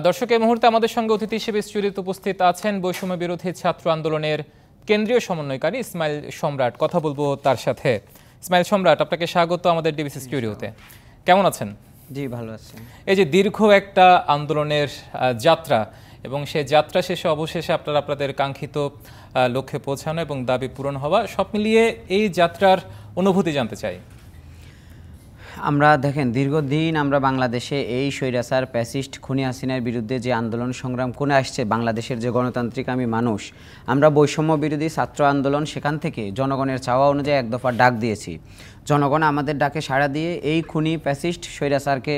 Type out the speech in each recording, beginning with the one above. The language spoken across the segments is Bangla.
দর্শক, এই মুহূর্তে আমাদের সঙ্গে অতিথি হিসেবে স্টুডিওতে উপস্থিত আছেন বৈষম্য বিরোধী ছাত্র আন্দোলনের কেন্দ্রীয় সমন্বয়কারী ইসমাইল সম্রাট। কথা বলবো তার সাথে। ইসমাইল সম্রাট, আপনাকে স্বাগত আমাদের ডিবিসি স্টুডিওতে। কেমন আছেন? জি, ভালো আছি। এই যে দীর্ঘ একটা আন্দোলনের যাত্রা এবং সেই যাত্রা শেষে অবশেষে আপনারা আপনাদের কাঙ্ক্ষিত লক্ষ্যে পৌঁছানো এবং দাবি পূরণ হওয়া, সব মিলিয়ে এই যাত্রার অনুভূতি জানতে চাই। আমরা দেখেন, দীর্ঘদিন আমরা বাংলাদেশে এই স্বৈরাচার ফ্যাসিস্ট খুনি হাসিনার বিরুদ্ধে যে আন্দোলন সংগ্রাম করে আসছে, বাংলাদেশের যে গণতান্ত্রিক আমি মানুষ, আমরা বৈষম্য বিরোধী ছাত্র আন্দোলন সেখান থেকে জনগণের চাওয়া অনুযায়ী এক দফা ডাক দিয়েছি। জনগণ আমাদের ডাকে সাড়া দিয়ে এই খুনি ফ্যাসিস্ট স্বৈরাচারকে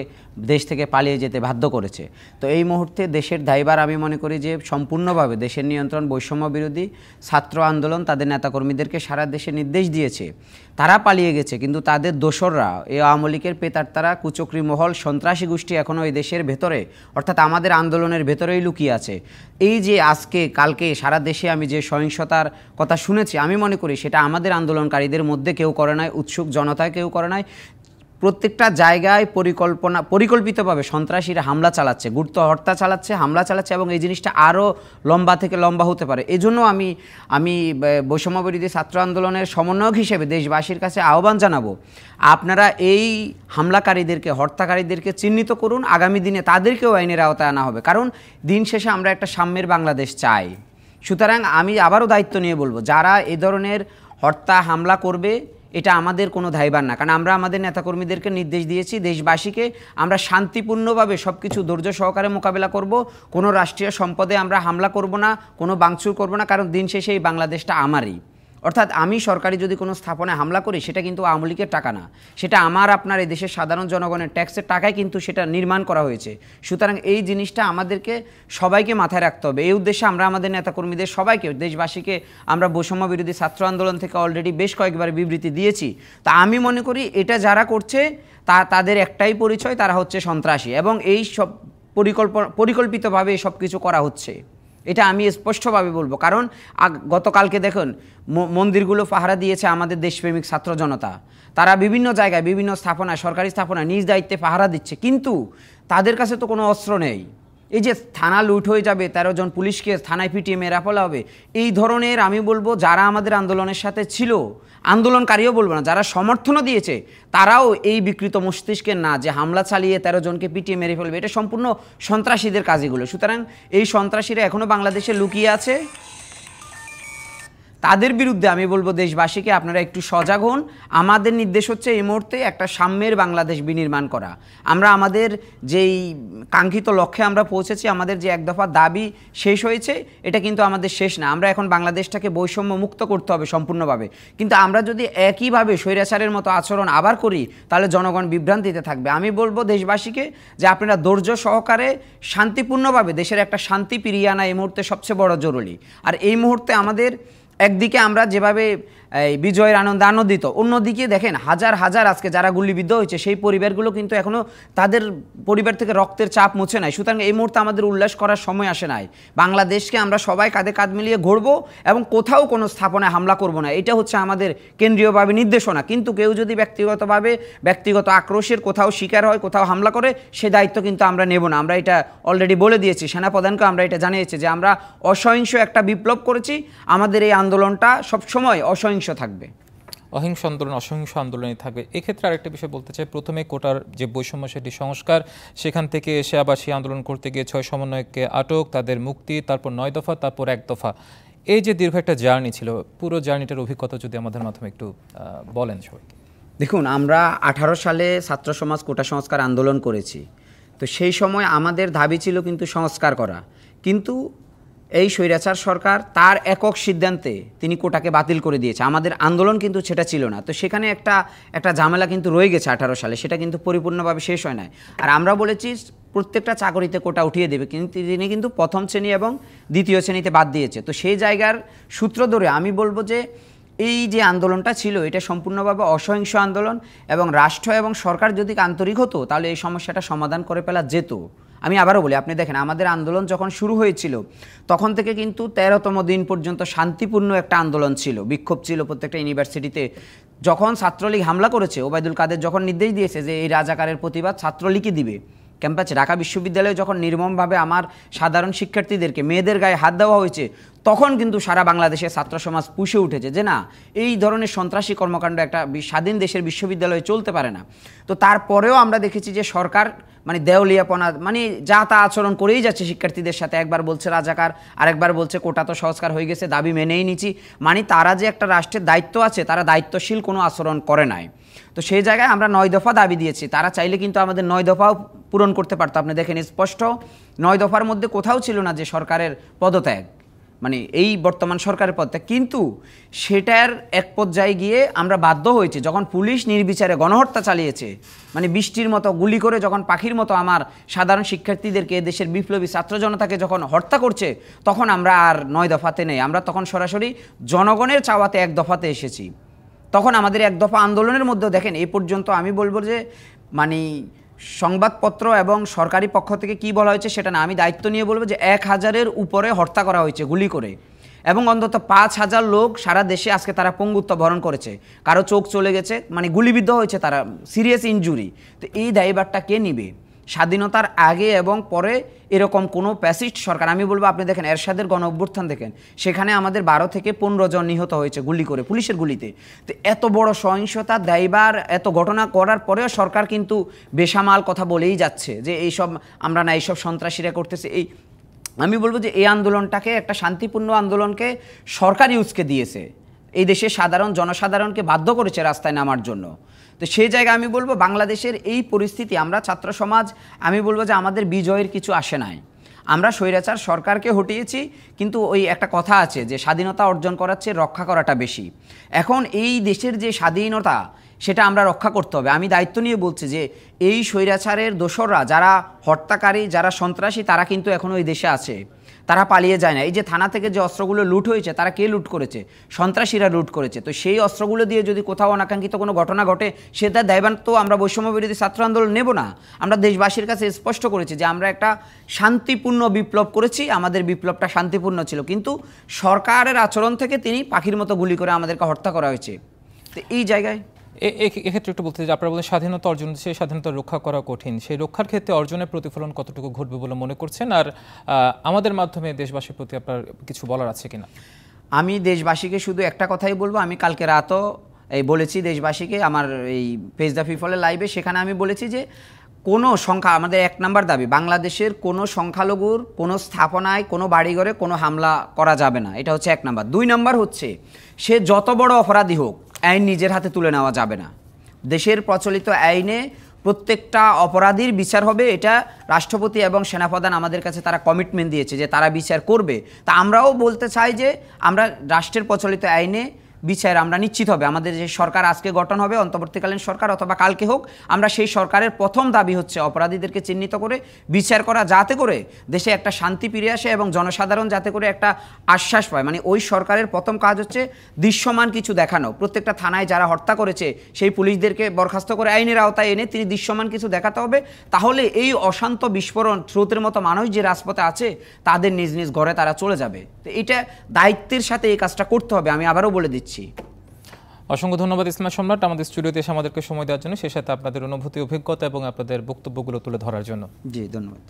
দেশ থেকে পালিয়ে যেতে বাধ্য করেছে। তো এই মুহূর্তে দেশের দায়ভার আমি মনে করি যে সম্পূর্ণভাবে দেশের নিয়ন্ত্রণ বৈষম্য বিরোধী ছাত্র আন্দোলন তাদের নেতাকর্মীদেরকে সারা দেশে নির্দেশ দিয়েছে। তারা পালিয়ে গেছে, কিন্তু তাদের দোসররা, এই আওয়ামী লীগের পেতারতারা, কুচক্রী মহল, সন্ত্রাসী গোষ্ঠী এখনও এই দেশের ভেতরে, অর্থাৎ আমাদের আন্দোলনের ভেতরেই লুকিয়ে আছে। এই যে আজকে কালকে সারা দেশে আমি যে সহিংসতার কথা শুনেছি, আমি মনে করি সেটা আমাদের আন্দোলনকারীদের মধ্যে কেউ করে নাই, উৎসুক জনতায় কেউ করে নাই। প্রত্যেকটা জায়গায় পরিকল্পিতভাবে সন্ত্রাসীরা হামলা চালাচ্ছে, গুপ্ত হত্যা চালাচ্ছে, হামলা চালাচ্ছে, এবং এই জিনিসটা আরও লম্বা থেকে লম্বা হতে পারে। এই জন্য আমি বৈষম্য বিরোধী ছাত্র আন্দোলনের সমন্বয়ক হিসেবে দেশবাসীর কাছে আহ্বান জানাবো, আপনারা এই হামলাকারীদেরকে, হত্যাকারীদেরকে চিহ্নিত করুন। আগামী দিনে তাদেরকেও আইনের আওতায় আনা হবে, কারণ দিন শেষে আমরা একটা সাম্যের বাংলাদেশ চাই। সুতরাং আমি আবারও দায়িত্ব নিয়ে বলবো, যারা এই ধরনের হত্যা হামলা করবে, এটা আমাদের কোনো দায়ভার না, কারণ আমরা আমাদের নেতাকর্মীদেরকে নির্দেশ দিয়েছি, দেশবাসীকে আমরা শান্তিপূর্ণভাবে সব কিছু ধৈর্য সহকারে মোকাবেলা করব। কোনো রাষ্ট্রীয় সম্পদে আমরা হামলা করব না, কোনো ভাঙচুর করব না, কারণ দিন শেষে এই বাংলাদেশটা আমারই। অর্থাৎ আমি সরকারি যদি কোনো স্থাপনায় হামলা করি, সেটা কিন্তু আওয়ামী লীগের টাকা না, সেটা আমার আপনার এই দেশের সাধারণ জনগণের ট্যাক্সের টাকায় কিন্তু সেটা নির্মাণ করা হয়েছে। সুতরাং এই জিনিসটা আমাদেরকে সবাইকে মাথায় রাখতে হবে। এই উদ্দেশ্যে আমরা আমাদের নেতাকর্মীদের সবাইকে, দেশবাসীকে আমরা বৈষম্য বিরোধী ছাত্র আন্দোলন থেকে অলরেডি বেশ কয়েকবার বিবৃতি দিয়েছি। তা আমি মনে করি এটা যারা করছে তাদের একটাই পরিচয়, তারা হচ্ছে সন্ত্রাসী, এবং এই সব পরিকল্পিতভাবে সব কিছু করা হচ্ছে, এটা আমি স্পষ্টভাবে বলবো। কারণ গতকালকে দেখুন, মন্দিরগুলো পাহারা দিয়েছে আমাদের দেশপ্রেমিক ছাত্র জনতা। তারা বিভিন্ন জায়গায়, বিভিন্ন স্থাপনায়, সরকারি স্থাপনায় নিজ দায়িত্বে পাহারা দিচ্ছে, কিন্তু তাদের কাছে তো কোনো অস্ত্র নেই। এই যে থানা লুট হয়ে যাবে, 13 জন পুলিশকে থানায় পিটিয়ে মেরা ফেলা হবে, এই ধরনের, আমি বলবো যারা আমাদের আন্দোলনের সাথে ছিল, আন্দোলনকারীও বলবো না, যারা সমর্থনও দিয়েছে, তারাও এই বিকৃত মস্তিষ্কের না যে হামলা চালিয়ে 13 জনকে পিটিয়ে মেরে ফেলবে। এটা সম্পূর্ণ সন্ত্রাসীদের কাজগুলো। সুতরাং এই সন্ত্রাসীরা এখনও বাংলাদেশে লুকিয়ে আছে। তাদের বিরুদ্ধে আমি বলবো দেশবাসীকে, আপনারা একটু সজাগ হন। আমাদের নির্দেশ হচ্ছে এই মুহূর্তে একটা সাম্যের বাংলাদেশ বিনির্মাণ করা। আমরা আমাদের যেই কাঙ্ক্ষিত লক্ষ্যে আমরা পৌঁছেছি, আমাদের যে এক দফা দাবি শেষ হয়েছে, এটা কিন্তু আমাদের শেষ না। আমরা এখন বাংলাদেশটাকে বৈষম্য মুক্ত করতে হবে সম্পূর্ণভাবে। কিন্তু আমরা যদি একইভাবে স্বৈরাচারের মতো আচরণ আবার করি, তাহলে জনগণ বিভ্রান্তিতে থাকবে। আমি বলবো দেশবাসীকে যে আপনারা ধৈর্য সহকারে শান্তিপূর্ণভাবে দেশের একটা শান্তি ফিরিয়ে আনা এই মুহূর্তে সবচেয়ে বড় জরুরি। আর এই মুহূর্তে আমাদের একদিকে আমরা যেভাবে বিজয়ের আনন্দিত, অন্যদিকে দেখেন হাজার হাজার আজকে যারা গুলিবিদ্ধ হয়েছে, সেই পরিবারগুলো কিন্তু এখনও তাদের পরিবার থেকে রক্তের চাপ মুছে নাই। সুতরাং এই মুহূর্তে আমাদের উল্লাস করার সময় আসে নাই। বাংলাদেশকে আমরা সবাই কাঁধে কাঁধ মিলিয়ে ঘুরবো এবং কোথাও কোনো স্থাপনায় হামলা করব না, এটা হচ্ছে আমাদের কেন্দ্রীয়ভাবে নির্দেশনা। কিন্তু কেউ যদি ব্যক্তিগতভাবে ব্যক্তিগত আক্রোশের কোথাও শিকার হয়, কোথাও হামলা করে, সে দায়িত্ব কিন্তু আমরা নেব না। আমরা এটা অলরেডি বলে দিয়েছি, সেনাপ্রধানকে আমরা এটা জানিয়েছি যে আমরা অসহিংস একটা বিপ্লব করেছি, আমাদের এই আন্দোলনটা সবসময় অসহিংস থাকবে। অহিংস আন্দোলন অসহিংস আন্দোলনই থাকবে। এক্ষেত্রে আরেকটা বিষয় বলতে চাই, প্রথমে কোটার যে বৈষম্য সেটি সংস্কার, সেখান থেকে এসে আবার সেই আন্দোলন করতে গিয়ে 6 সমন্বয়ককে আটক, তাদের মুক্তি, তারপর 9 দফা, তারপর 1 দফা। এই যে দীর্ঘ একটা জার্নি ছিল, পুরো জার্নিটার অভিজ্ঞতা যদি আমাদের মাধ্যমে একটু বলেন সবাইকে। দেখুন, আমরা 18 সালে ছাত্র সমাজ কোটা সংস্কার আন্দোলন করেছি। তো সেই সময় আমাদের দাবি ছিল কিন্তু সংস্কার করা, কিন্তু এই স্বৈরাচার সরকার তার একক সিদ্ধান্তে তিনি কোটাকে বাতিল করে দিয়েছে। আমাদের আন্দোলন কিন্তু সেটা ছিল না। তো সেখানে একটা ঝামেলা কিন্তু রয়ে গেছে 18 সালে, সেটা কিন্তু পরিপূর্ণভাবে শেষ হয় নাই। আর আমরা বলেছি প্রত্যেকটা চাকরিতে কোটা উঠিয়ে দেবে, কিন্তু তিনি কিন্তু প্রথম শ্রেণী এবং দ্বিতীয় শ্রেণীতে বাদ দিয়েছে। তো সেই জায়গার সূত্র ধরে আমি বলবো যে এই যে আন্দোলনটা ছিল, এটা সম্পূর্ণভাবে অসহিংস আন্দোলন, এবং রাষ্ট্র এবং সরকার যদি আন্তরিক হতো, তাহলে এই সমস্যাটা সমাধান করে ফেলা যেত। আমি আবারও বলি, আপনি দেখেন আমাদের আন্দোলন যখন শুরু হয়েছিল, তখন থেকে কিন্তু 13তম দিন পর্যন্ত শান্তিপূর্ণ একটা আন্দোলন ছিল, বিক্ষোভ ছিল প্রত্যেকটা ইউনিভার্সিটিতে। যখন ছাত্রলীগ হামলা করেছে, ওবায়দুল কাদের যখন নির্দেশ দিয়েছে যে এই রাজাকারের প্রতিবাদ ছাত্রলীগই দিবে, ক্যাম্পাসে ঢাকা বিশ্ববিদ্যালয়ে যখন নির্মমভাবে আমার সাধারণ শিক্ষার্থীদেরকে মেয়েদের গায়ে হাত দেওয়া হয়েছে, তখন কিন্তু সারা বাংলাদেশের ছাত্র সমাজ পুষে উঠেছে যে না, এই ধরনের সন্ত্রাসী কর্মকাণ্ড একটা স্বাধীন দেশের বিশ্ববিদ্যালয়ে চলতে পারে না। তো তারপরেও আমরা দেখেছি যে সরকার মানে দেওলিয়াপনা মানে যা তা আচরণ করেই যাচ্ছে শিক্ষার্থীদের সাথে। একবার বলছে রাজাকার, আরেকবার বলছে কোটা তো সংস্কার হয়ে গেছে, দাবি মেনেই নিচ্ছি। মানে তারা যে একটা রাষ্ট্রের দায়িত্ব আছে, তারা দায়িত্বশীল কোনো আচরণ করে নাই। তো সেই জায়গায় আমরা 9 দফা দাবি দিয়েছি, তারা চাইলে কিন্তু আমাদের 9 দফাও পূরণ করতে পারতো। আপনি দেখেন স্পষ্ট 9 দফার মধ্যে কোথাও ছিল না যে সরকারের পদত্যাগ, মানে এই বর্তমান সরকারের পদত্যাগ। কিন্তু সেটার এক পর্যায়ে গিয়ে আমরা বাধ্য হয়েছি, যখন পুলিশ নির্বিচারে গণহত্যা চালিয়েছে, মানে বৃষ্টির মতো গুলি করে যখন পাখির মতো আমার সাধারণ শিক্ষার্থীদেরকে, দেশের বিপ্লবী ছাত্র জনতাকে যখন হত্যা করছে, তখন আমরা আর 9 দফাতে নেই, আমরা তখন সরাসরি জনগণের চাওয়াতে 1 দফাতে এসেছি। তখন আমাদের 1 দফা আন্দোলনের মধ্যেও দেখেন এই পর্যন্ত আমি বলবো যে মানে সংবাদপত্র এবং সরকারি পক্ষ থেকে কি বলা হয়েছে সেটা না, আমি দায়িত্ব নিয়ে বলবো যে 1000-এর উপরে হত্যা করা হয়েছে গুলি করে, এবং অন্তত 5000 লোক সারা দেশে আজকে তারা পঙ্গুত্ব বরণ করেছে, কারো চোখ চলে গেছে, মানে গুলিবিদ্ধ হয়েছে, তারা সিরিয়াস ইনজুরি। তো এই দায়ভারটা কে নিবে? স্বাধীনতার আগে এবং পরে এরকম কোনো প্যাসিস্ট সরকার, আমি বলবো আপনি দেখেন এরশাদের গণ অভ্যুত্থান দেখেন, সেখানে আমাদের 12 থেকে 15 জন নিহত হয়েছে গুলি করে, পুলিশের গুলিতে। তো এত বড় সহিংসতা দায়বার এত ঘটনা করার পরেও সরকার কিন্তু বেসামাল কথা বলেই যাচ্ছে যে এইসব আমরা না, এইসব সন্ত্রাসীরা করতেছে। এই আমি বলবো যে এই আন্দোলনটাকে একটা শান্তিপূর্ণ আন্দোলনকে সরকার ইউজকে দিয়েছে, এই দেশের সাধারণ জনসাধারণকে বাধ্য করেছে রাস্তায় নামার জন্য। তো সেই জায়গায় আমি বলবো বাংলাদেশের এই পরিস্থিতি, আমরা ছাত্র সমাজ, আমি বলবো যে আমাদের বিজয়ের কিছু আসে নাই, আমরা স্বৈরাচার সরকারকে হটিয়েছি। কিন্তু ওই একটা কথা আছে যে স্বাধীনতা অর্জন করার চেয়ে রক্ষা করাটা বেশি। এখন এই দেশের যে স্বাধীনতা, সেটা আমরা রক্ষা করতে হবে। আমি দায়িত্ব নিয়ে বলছি যে এই স্বৈরাচারের দোসররা, যারা হত্যাকারী, যারা সন্ত্রাসী, তারা কিন্তু এখন ওই দেশে আছে, তারা পালিয়ে যায় না। এই যে থানা থেকে যে অস্ত্রগুলো লুট হয়েছে, তারা কে লুট করেছে? সন্ত্রাসীরা লুট করেছে। তো সেই অস্ত্রগুলো দিয়ে যদি কোথাও অনাকাঙ্ক্ষিত কোনো ঘটনা ঘটে, সেটা দায়ভার তো আমরা বৈষম্য বিরোধী ছাত্র আন্দোলন নেব না। আমরা দেশবাসীর কাছে স্পষ্ট করেছি যে আমরা একটা শান্তিপূর্ণ বিপ্লব করেছি, আমাদের বিপ্লবটা শান্তিপূর্ণ ছিল, কিন্তু সরকারের আচরণ থেকে তিনি পাখির মতো গুলি করে আমাদেরকে হত্যা করা হয়েছে। তো এই জায়গায় এক্ষেত্রে একটু বলতে যে আপনারা বলেন স্বাধীনতা অর্জন, সেই স্বাধীনতা রক্ষা করা কঠিন, সেই রক্ষার ক্ষেত্রে অর্জনের প্রতিফলন কতটুকু ঘটবে বলে মনে করছেন? আর আমাদের মাধ্যমে দেশবাসীর প্রতি আপনার কিছু বলার আছে কিনা? আমি দেশবাসীকে শুধু একটা কথাই বলবো, আমি কালকে রাতও এই বলেছি দেশবাসীকে আমার এই পেজ দ্য পিপলের লাইভে, সেখানে আমি বলেছি যে কোনো সংখ্যা, আমাদের 1 নম্বর দাবি, বাংলাদেশের কোনো সংখ্যালঘুর কোনো স্থাপনায়, কোনো বাড়িঘরে কোনো হামলা করা যাবে না, এটা হচ্ছে 1 নম্বর। 2 নম্বর হচ্ছে সে যত বড় অপরাধী হোক, আইন নিজের হাতে তুলে নেওয়া যাবে না। দেশের প্রচলিত আইনে প্রত্যেকটা অপরাধীর বিচার হবে, এটা রাষ্ট্রপতি এবং সেনাপ্রধান আমাদের কাছে তারা কমিটমেন্ট দিয়েছে যে তারা বিচার করবে। তা আমরাও বলতে চাই যে আমরা রাষ্ট্রের প্রচলিত আইনে বিচার আমরা নিশ্চিত হবে। আমাদের যে সরকার আজকে গঠন হবে, অন্তর্বর্তীকালীন সরকার অথবা কালকে হোক, আমরা সেই সরকারের প্রথম দাবি হচ্ছে অপরাধীদেরকে চিহ্নিত করে বিচার করা, যাতে করে দেশে একটা শান্তি ফিরে আসে এবং জনসাধারণ যাতে করে একটা আশ্বাস পায়। মানে ওই সরকারের প্রথম কাজ হচ্ছে দৃশ্যমান কিছু দেখানো। প্রত্যেকটা থানায় যারা হত্যা করেছে সেই পুলিশদেরকে বরখাস্ত করে আইনের আওতায় এনে তিনি দৃশ্যমান কিছু দেখাতে হবে। তাহলে এই অশান্ত বিস্ফোরণ স্রোতের মতো মানুষ যে রাজপথে আছে, তাদের নিজ নিজ ঘরে তারা চলে যাবে। তো এটা দায়িত্বের সাথে এই কাজটা করতে হবে, আমি আবারও বলে দিচ্ছি। অসংখ্য ধন্যবাদ ইসলাম সম্রাট আমাদের স্টুডিওতে এসে আমাদেরকে সময় দেওয়ার জন্য, সেই সাথে আপনাদের অনুভূতি, অভিজ্ঞতা এবং আপনাদের বক্তব্যগুলো তুলে ধরার জন্য। জি ধন্যবাদ।